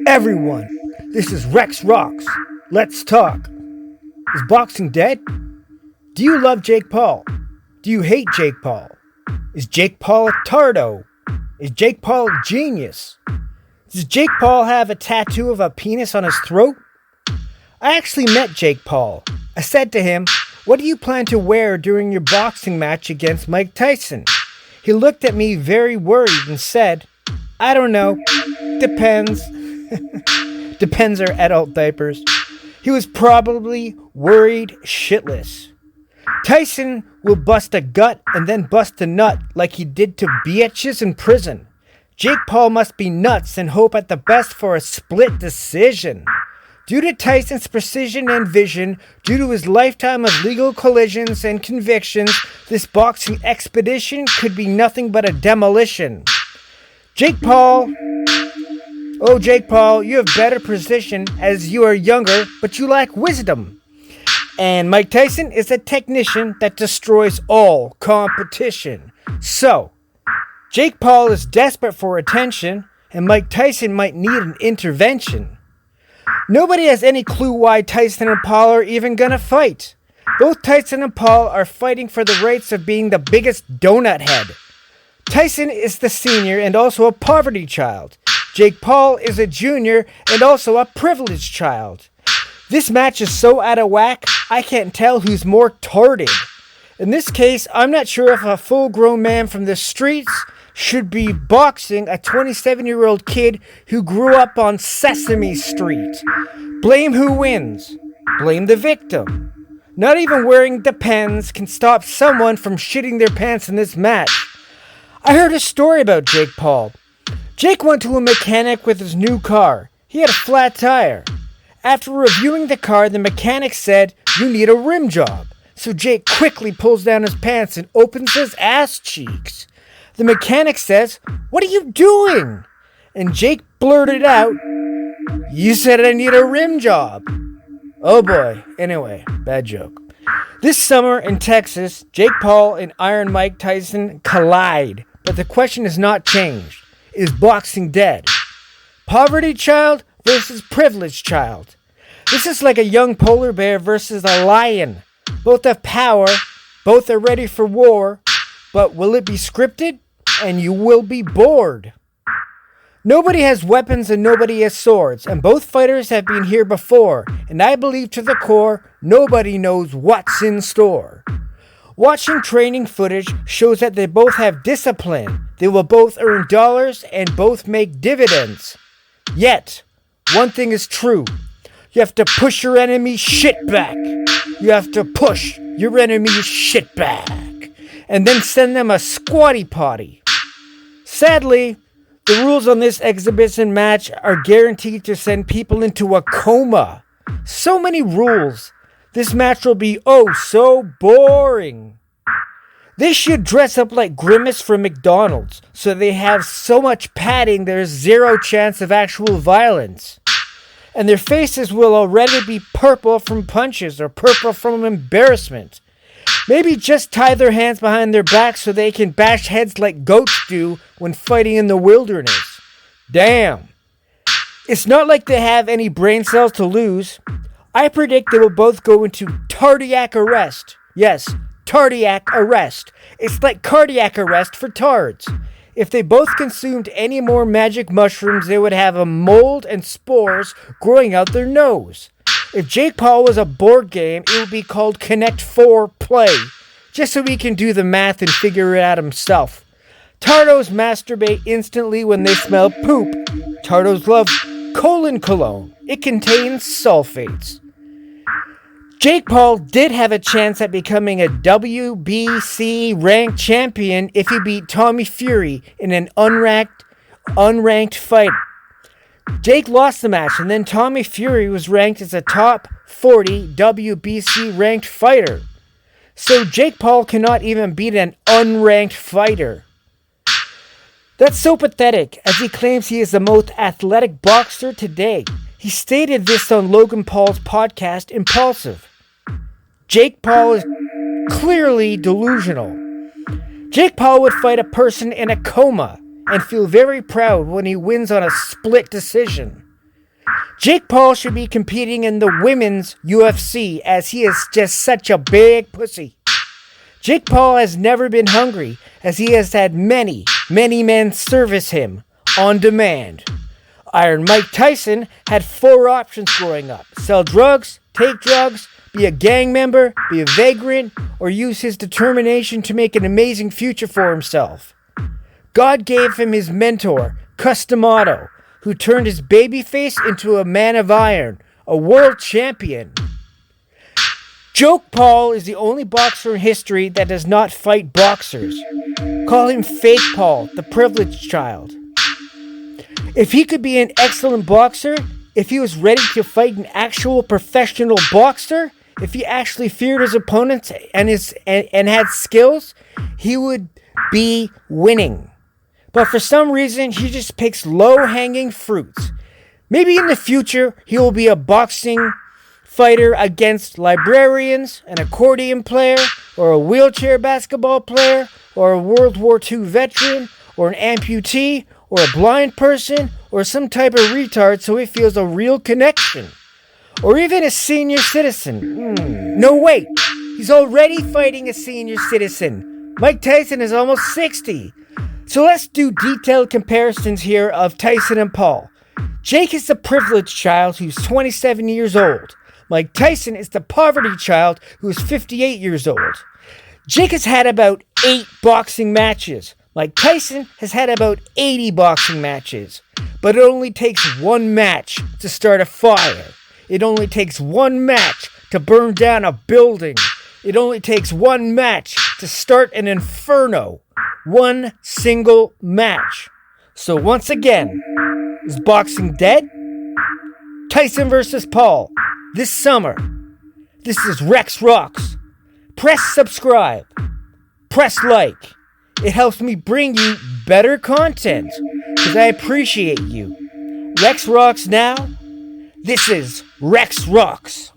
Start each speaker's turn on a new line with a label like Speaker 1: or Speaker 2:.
Speaker 1: Everyone, this is Rexx. Let's talk. Is boxing dead? Do you love Jake Paul? Do you hate Jake Paul? Is Jake Paul a tardo? Is Jake Paul a genius? Does Jake Paul have a tattoo of a penis on his throat? I actually met Jake Paul. I said to him, "What do you plan to wear during your boxing match against Mike Tyson?" He looked at me very worried and said, "I don't know. Depends." Depends are adult diapers. He was probably worried shitless. Tyson will bust a gut and then bust a nut like he did to biatches in prison. Jake Paul must be nuts and hope at the best for a split decision. Due to Tyson's precision and vision, due to his lifetime of legal collisions and convictions, this boxing expedition could be nothing but a demolition. Jake Paul, you have better precision as you are younger, but you lack wisdom. And Mike Tyson is a technician that destroys all competition. So, Jake Paul is desperate for attention, and Mike Tyson might need an intervention. Nobody has any clue why Tyson and Paul are even gonna fight. Both Tyson and Paul are fighting for the rights of being the biggest donut head. Tyson is the senior and also a poverty child. Jake Paul is a junior and also a privileged child. This match is so out of whack, I can't tell who's more tarded. In this case, I'm not sure if a full-grown man from the streets should be boxing a 27-year-old kid who grew up on Sesame Street. Blame who wins. Blame the victim. Not even wearing Depends can stop someone from shitting their pants in this match. I heard a story about Jake Paul. Jake went to a mechanic with his new car. He had a flat tire. After reviewing the car, the mechanic said, "You need a rim job." So Jake quickly pulls down his pants and opens his ass cheeks. The mechanic says, "What are you doing?" And Jake blurted out, "You said I need a rim job." Oh boy. Anyway, bad joke. This summer in Texas, Jake Paul and Iron Mike Tyson collide. But the question has not changed. Is boxing dead? Poverty child versus privileged child. This is like a young polar bear versus a lion. Both have power. Both are ready for war. But will it be scripted? And you will be bored. Nobody has weapons and nobody has swords, and both fighters have been here before, and I believe to the core, nobody knows what's in store. Watching training footage shows that they both have discipline, they will both earn dollars and both make dividends. Yet, one thing is true, you have to push your enemy's shit back. You have to push your enemy's shit back, and then send them a squatty potty. Sadly, the rules on this exhibition match are guaranteed to send people into a coma. So many rules. This match will be oh so boring. They should dress up like Grimace from McDonald's so they have so much padding there's zero chance of actual violence. And their faces will already be purple from punches or purple from embarrassment. Maybe just tie their hands behind their backs so they can bash heads like goats do when fighting in the wilderness. Damn. It's not like they have any brain cells to lose. I predict they will both go into tardiac arrest. Yes, tardiac arrest. It's like cardiac arrest for tards. If they both consumed any more magic mushrooms, they would have a mold and spores growing out their nose. If Jake Paul was a board game, it would be called Connect 4 Play, just so he can do the math and figure it out himself. Tardos masturbate instantly when they smell poop. Tardos love colon cologne. It contains sulfates. Jake Paul did have a chance at becoming a WBC ranked champion if he beat Tommy Fury in an unranked fight. Jake lost the match, and then Tommy Fury was ranked as a top 40 WBC ranked fighter. So Jake Paul cannot even beat an unranked fighter. That's so pathetic, as he claims he is the most athletic boxer today. He stated this on Logan Paul's podcast, Impulsive. Jake Paul is clearly delusional. Jake Paul would fight a person in a coma and feel very proud when he wins on a split decision. Jake Paul should be competing in the women's UFC as he is just such a big pussy. Jake Paul has never been hungry as he has had many men service him on demand. Iron Mike Tyson had 4 options growing up: sell drugs, take drugs, be a gang member, be a vagrant, or use his determination to make an amazing future for himself. God gave him his mentor, Customato, who turned his babyface into a man of iron, a world champion. Jake Paul is the only boxer in history that does not fight boxers. Call him Fake Paul, the privileged child. If he could be an excellent boxer, if he was ready to fight an actual professional boxer, if he actually feared his opponents and had skills, he would be winning. But for some reason, he just picks low-hanging fruits. Maybe in the future, he will be a boxing fighter against librarians, an accordion player, or a wheelchair basketball player, or a World War II veteran, or an amputee, or a blind person, or some type of retard so he feels a real connection. Or even a senior citizen. No, wait. He's already fighting a senior citizen. Mike Tyson is almost 60. So let's do detailed comparisons here of Tyson and Paul. Jake is the privileged child who's 27 years old. Mike Tyson is the poverty child who is 58 years old. Jake has had about 8 boxing matches. Mike Tyson has had about 80 boxing matches. But it only takes one match to start a fire. It only takes one match to burn down a building. It only takes one match to start an inferno. One single match. So once again, is boxing dead? Tyson versus Paul, this summer. This is Rexx Roxx. Press subscribe. Press like. It helps me bring you better content because I appreciate you. Rexx Roxx now. This is Rexx Roxx.